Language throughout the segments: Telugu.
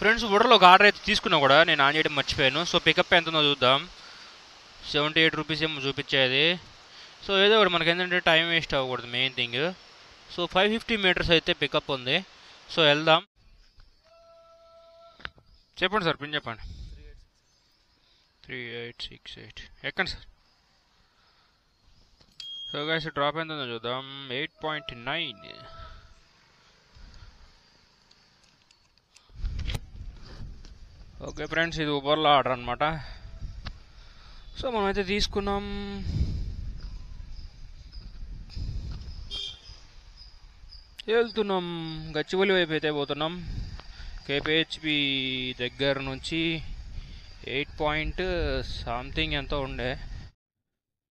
ఫ్రెండ్స్ ఊబర్లో ఒక ఆర్డర్ అయితే తీసుకున్నా కూడా నేను ఆన్ చేయడం మర్చిపోయాను. సో పికప్ ఎంత ఉందో చూద్దాం. 78 రూపీస్ ఏమో చూపించేది. సో ఏదో ఒకటి మనకి ఏంటంటే టైం వేస్ట్ అవ్వకూడదు మెయిన్ థింగ్. సో 550 మీటర్స్ అయితే పికప్ ఉంది. సో వెళ్దాం. చెప్పండి సార్, పిన్ చెప్పండి. 3868 ఎక్కండి సార్. సో గైస్ డ్రాప్ ఎంత ఉందో చూద్దాం. 8.9. ఓకే ఫ్రెండ్స్, ఇది ఊబర్లో ఆర్డర్ అనమాట. సో మనమైతే తీసుకున్నాం. వెళ్తున్నాం, గచ్చిబౌలి వైపు అయితే పోతున్నాం. కేపీహెచ్బి దగ్గర నుంచి 8 పాయింట్ సంథింగ్ ఎంతో ఉండే.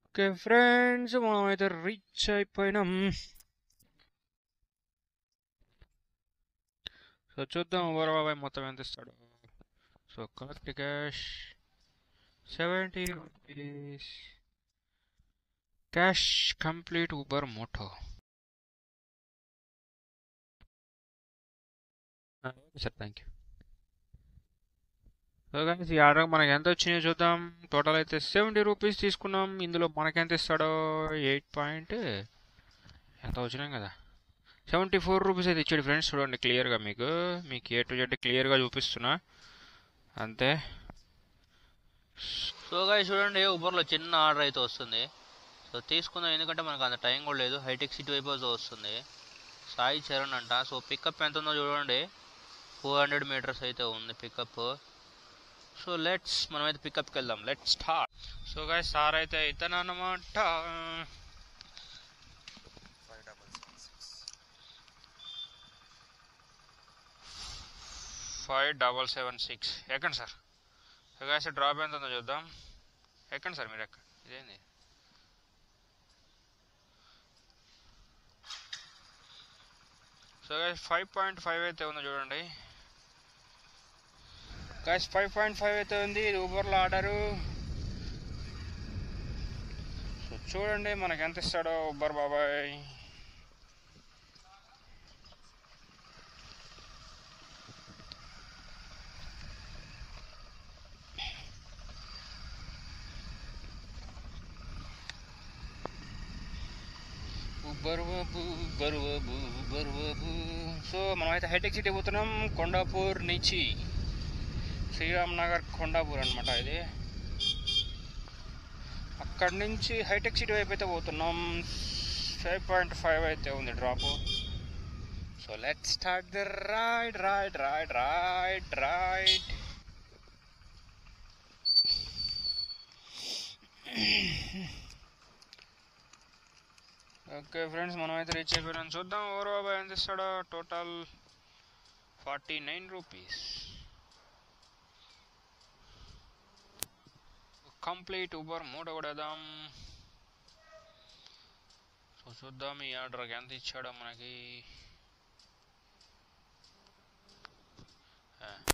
ఓకే ఫ్రెండ్స్, మనమైతే రీచ్ అయిపోయినాం. సో చూద్దాం ఊబర్ బాబాయ్ మొత్తం ఎంత ఇస్తాడు. So collect cash 70 rupees. Cash complete Uber Moto. Okay sir, thank you. So guys ఈ ఆర్డర్ మనకి ఎంత వచ్చినాయో చూద్దాం. టోటల్ అయితే 70 రూపీస్ తీసుకున్నాం. ఇందులో మనకెంత ఇస్తాడో 8 పాయింట్ ఎంత వచ్చినాం కదా, 74 రూపీస్ అయితే ఇచ్చాడు ఫ్రెండ్స్. చూడండి క్లియర్గా మీకు ఏ టు జెడ్ క్లియర్గా చూపిస్తున్నా అంతే. సో గైస్ చూడండి, ఊబర్లో చిన్న ఆర్డర్ అయితే వస్తుంది. సో తీసుకుందాం, ఎందుకంటే మనకు అంత టైం కూడా లేదు. హైటెక్ సిటీ వైపు వస్తుంది. సాయి చరణ్ అంట. సో పికప్ ఎంత ఉందో చూడండి. 400 మీటర్స్ అయితే ఉంది పికప్. సో మనమైతే పికప్కి వెళ్దాం. Let's start. So guys sir అయితే ఇతను అన్నమాట. 5776 ఎక్కండి సార్. సో గైస్ డ్రాప్ ఎంత ఉందో చూద్దాం. ఎక్కండి సార్, మీరు ఎక్కండి. ఇదేంది? సో గైస్ 5.5 అయితే ఉందో చూడండి. గైస్ 5.5 అయితే ఉంది. ఇది ఊబర్లో ఆర్డరు. సో చూడండి మనకి ఎంత ఇస్తాడో ఊబర్ బాబాయ్. బరువు. సో మనమైతే హైటెక్ సిటీ పోతున్నాం. కొండాపూర్ నుంచి శ్రీరామ్ నగర్ కొండాపూర్ అనమాట ఇది. అక్కడి నుంచి హైటెక్ సిటీ వైపు అయితే పోతున్నాం. 5.5 అయితే ఉంది drop. So let's start the ride. Okay friends, మనమైతే రీచ్ అయిపోయినాం. చూద్దాం ఓవర్ బాబాయ్ ఎంత ఇస్తాడో. Total 49 rupees. Complete Uber Moto కూడా వేద్దాం. సో చూద్దాం ఈ ఆర్డర్కి ఎంత ఇచ్చాడో మనకి.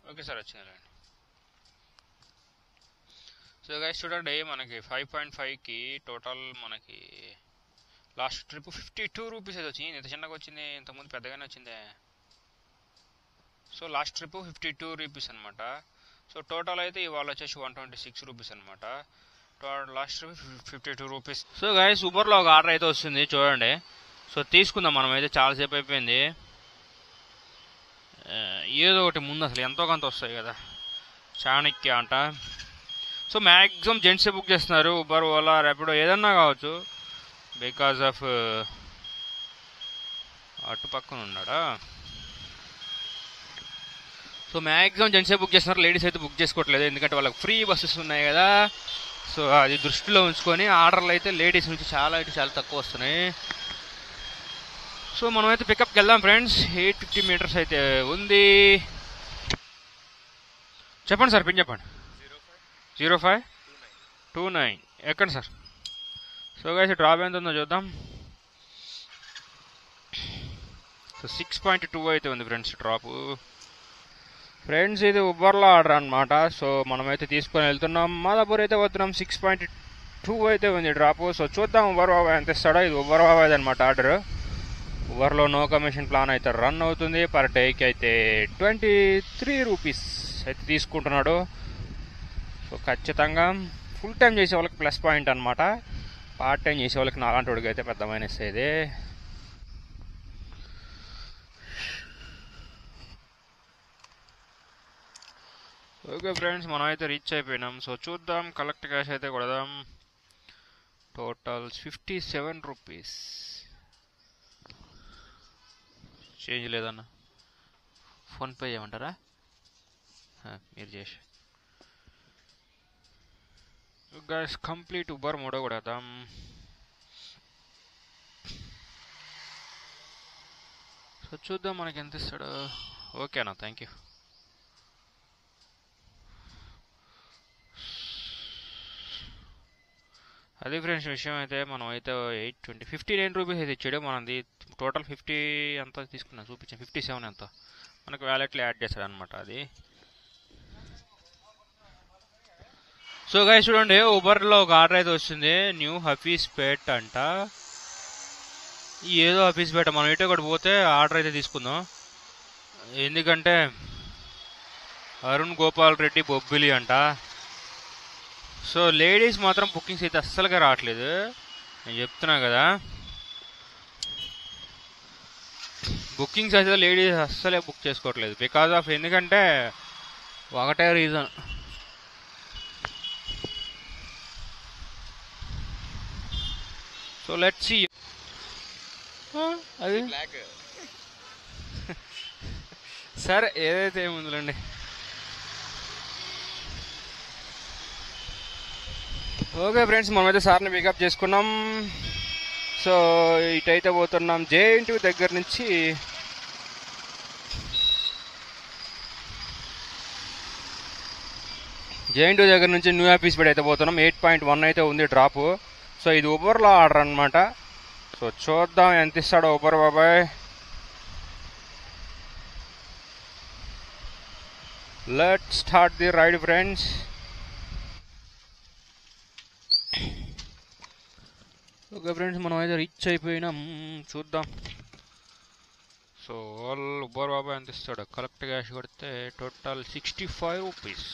ఓకే సార్, వచ్చిందండి. సో గైస్ చూడండి, మనకి 5.5కి టోటల్ మనకి లాస్ట్ ట్రిప్ 52 రూపీస్ అయితే వచ్చింది. ఎంత చిన్నగా వచ్చింది, ఇంతకుముందు పెద్దగానే వచ్చిందే. సో లాస్ట్ ట్రిప్ 52 రూపీస్ అనమాట. సో టోటల్ అయితే ఇవాళ వచ్చేసి 126 రూపీస్ అనమాట. Last trip 52 rupees. So guys ఊబర్లో ఒక ఆర్డర్ అయితే వస్తుంది చూడండి. సో తీసుకుందాం మనమైతే, చాలాసేపు అయిపోయింది. ఏదో ఒకటి ముందు అసలు ఎంతో కొంత వస్తాయి కదా. చాణక్య అంట. సో మ్యాక్సిమం జెంట్సే బుక్ చేస్తున్నారు. ఊబర్, ఓలా, ర్యాపిడో ఏదన్నా కావచ్చు. బికాజ్ ఆఫ్ అటు పక్కన ఉన్నాడా. సో మ్యాక్సిమం జెంట్సే బుక్ చేస్తున్నారు. లేడీస్ అయితే బుక్ చేసుకోవట్లేదు, ఎందుకంటే వాళ్ళకి ఫ్రీ బస్సెస్ ఉన్నాయి కదా. సో అది దృష్టిలో ఉంచుకొని ఆర్డర్లు అయితే లేడీస్ నుంచి చాలా తక్కువ వస్తున్నాయి. సో మనమైతే పికప్కి వెళ్దాం ఫ్రెండ్స్. 850 మీటర్స్ అయితే ఉంది. చెప్పండి సార్, పిన్ చెప్పండి. 0529 ఎక్కండి సార్. సో గైస్ డ్రాప్ ఎంత ఉందో చూద్దాం. సో 6.2 అయితే ఉంది ఫ్రెండ్స్ డ్రాప్. ఫ్రెండ్స్ ఇది ఊబర్లో ఆర్డర్ అనమాట. సో మనమైతే తీసుకొని వెళ్తున్నాం. మాదాపూర్ అయితే వస్తున్నాం. 6.2 అయితే ఉంది డ్రాప్. సో చూద్దాం ఊబర్ బాబాయ్ ఎంత ఇస్తాడో. ఇది ఊబర్ బాబాయ్ అనమాట ఆర్డర్. ఉబర్లో నో కమిషన్ ప్లాన్ అయితే రన్ అవుతుంది. పర్ డేకి అయితే 23 రూపీస్ అయితే తీసుకుంటున్నాడు. సో ఖచ్చితంగా ఫుల్ టైం చేసే వాళ్ళకి ప్లస్ పాయింట్ అనమాట. పార్ట్ టైం చేసే వాళ్ళకి నాలాంటి వాడికి అయితే పెద్ద మైనస్ ఇది. ఓకే ఫ్రెండ్స్, మనం అయితే రీచ్ అయిపోయినాం. సో చూద్దాం, కలెక్ట్ క్యాష్ అయితే కొడదాం. Total 57 rupees. చేంజ్ లేదన్న, ఫోన్పే చేయమంటారా? మీరు చేసి గైస్ కంప్లీట్ ఉబర్ మోడో కొడదాం. సో చూద్దాం మనకి ఎంత ఇస్తాడు. ఓకేనా, థ్యాంక్ యూ. అది ఫ్రెండ్స్ విషయం. అయితే మనం అయితే 59 రూపీస్ అయితే ఇచ్చాడు. మనది టోటల్ 50 ఎంత తీసుకున్నాం చూపించాం, 57 ఎంత మనకు వ్యాలెట్లో యాడ్ చేస్తాడు అనమాట అది. సో గైస్ చూడండి, ఉబర్లో ఒక ఆర్డర్ అయితే వచ్చింది. న్యూ హఫీస్పేట్ అంట. ఏదో హఫీస్పేట, మనం ఇటే ఒకటి పోతే ఆర్డర్ అయితే తీసుకుందాం. ఎందుకంటే అరుణ్ గోపాల్ రెడ్డి బొబ్బిలి అంట. సో లేడీస్ మాత్రం బుకింగ్స్ అయితే అస్సలుగా రావట్లేదు, నేను చెప్తున్నా కదా. బుకింగ్స్ అయితే లేడీస్ అస్సలే బుక్ చేసుకోవట్లేదు. బికాజ్ ఆఫ్ ఎందుకంటే ఒకటే రీజన్, సో లెట్స్ సీ. అది సరే ఏదైతే ఏముందిలేండి. ఓకే ఫ్రెండ్స్, మనమైతే సార్ని పికప్ చేసుకున్నాం. సో ఇటైతే పోతున్నాం JNTU దగ్గర నుంచి. JNTU దగ్గర నుంచి న్యూ హఫీస్పేట్ అయితే పోతున్నాం. 8.1 అయితే ఉంది డ్రాప్. సో ఇది ఉబర్లో ఆర్డర్ అనమాట. సో చూద్దాం ఎంత ఇస్తాడో ఉబర్ బాబాయ్. Let's start the ride friends. Okay friends, మనం అయితే రీచ్ అయిపోయినాం. చూద్దాం. సో ఆల్ ఉబర్ బాబాయ్ ఎంత ఇస్తాడు. కలెక్ట్ క్యాష్ కొడితే total 65 rupees.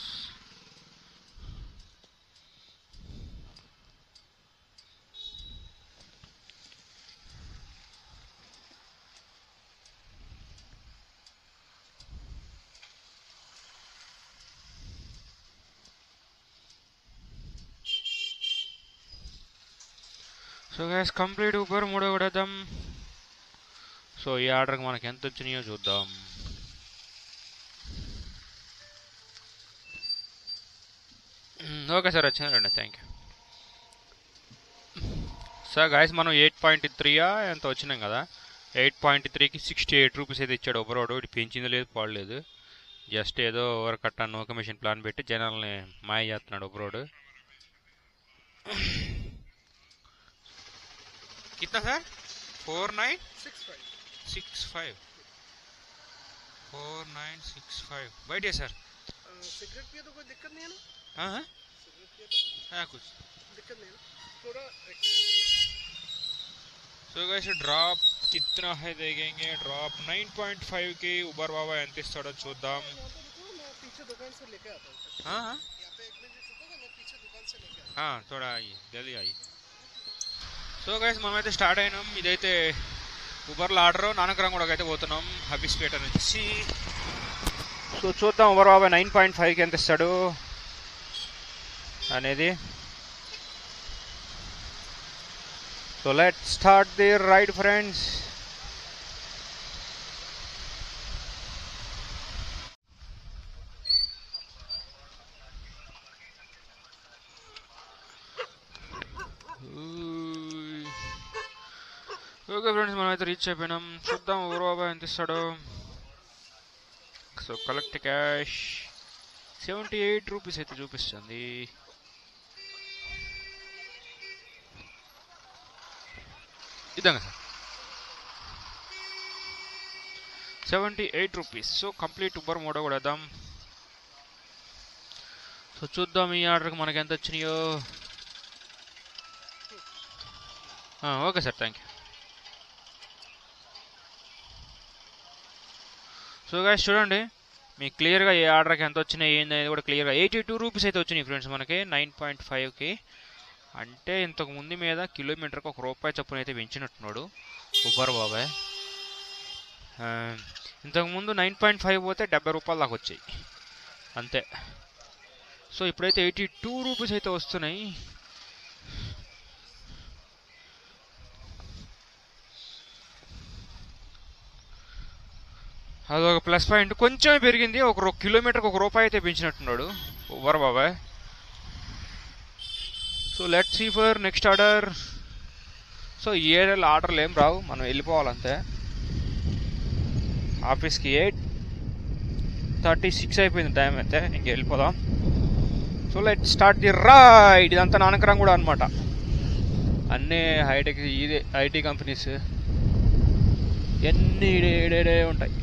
So guys complete Uber మూడో కొడేద్దాం. సో ఈ ఆర్డర్కి మనకి ఎంత వచ్చినాయో చూద్దాం. ఓకే సార్, వచ్చినారండి, థ్యాంక్ యూ సార్. గాయస్ మనం 8.3 ఎంత వచ్చినాం కదా. 8.3కి 68 రూపీస్ అయితే ఇచ్చాడు ఉబరోడు. ఇది పెంచింది లేదు, పాడలేదు. జస్ట్ ఏదో over cut no commission plan పెట్టి జనాల్ని మాయ చేస్తున్నాడు ఉబరోడు. कितना सर? 4965 4965. बैठिए सर. सिगरेट पिए तो कोई दिक्कत नहीं है ना? हाँ हाँ कुछ दिक्कत नहीं है ना? थोड़ा సో గైస్ డ్రాప్ कितना है देखेंगे. ड्रॉप 9.5 की उबर बाबा ఎంత ఇస్తాడో చూద్దాం. पीछे दुकान से लेके आता हूं. हाँ हाँ यहाँ पे 1 मिनट रुकोगे, मैं पीछे दुकान से लेके आता हूं. हाँ थोड़ा आइए, जल्दी आइए. సో గైస్ మనమైతే స్టార్ట్ అయినాం. ఇదైతే ఉబర్లో ఆర్డర్. నానక్రామ్ కూడా అయితే పోతున్నాం హఫీస్పేట నుంచి. సో చూద్దాం ఉబర్ బాబా 9.5కి ఎంత ఇస్తాడు అనేది. So let start the ride friends. Okay friends, మనం అయితే రీచ్ అయిపోయినాం. చూద్దాం ఉబర్ బాబా ఎంత ఇస్తాడో. సో కలెక్ట్ క్యాష్ 78 రూపీస్ అయితే చూపిస్తుంది. ఇదంగా sir 78 rupees. So complete Uber మోడో కూడా వేద్దాం. సో చూద్దాం ఈ ఆర్డర్కి మనకి ఎంత వచ్చినాయో. Okay sir, thank you. So guys చూడండి మీకు క్లియర్గా ఏ ఆర్డర్కి ఎంత వచ్చినాయి ఏంది అనేది కూడా క్లియర్గా 82 రూపీస్ అయితే వచ్చినాయి ఫ్రెండ్స్ మనకి 9.5కి. అంటే ఇంతకు ముందు మీద కిలోమీటర్కి ₹1 చొప్పున అయితే పెంచినట్టున్నాడు ఉబర్ బాబాయ్. ఇంతకుముందు 9.5 పోతే ₹70 దాకా వచ్చాయి అంతే. సో ఇప్పుడైతే 82 రూపీస్ అయితే వస్తున్నాయి. అదొక ప్లస్ పాయింట్. కొంచెం పెరిగింది, ఒక కిలోమీటర్కి ₹1 అయితే పెంచినట్టున్నాడు ఉబర్ బాబాయ్. So let's see for next order. So ఈ ఏరియాలో ఆర్డర్లు ఏం రావు, మనం వెళ్ళిపోవాలంతే. ఆఫీస్కి 8:36 అయిపోయింది టైం అయితే, ఇంక వెళ్ళిపోదాం. So let start the ride. ఇదంతా నానకరం కూడా అనమాట, అన్నీ హైటెక్ ఇదే ఐటీ కంపెనీస్ అన్నీ ఉంటాయి.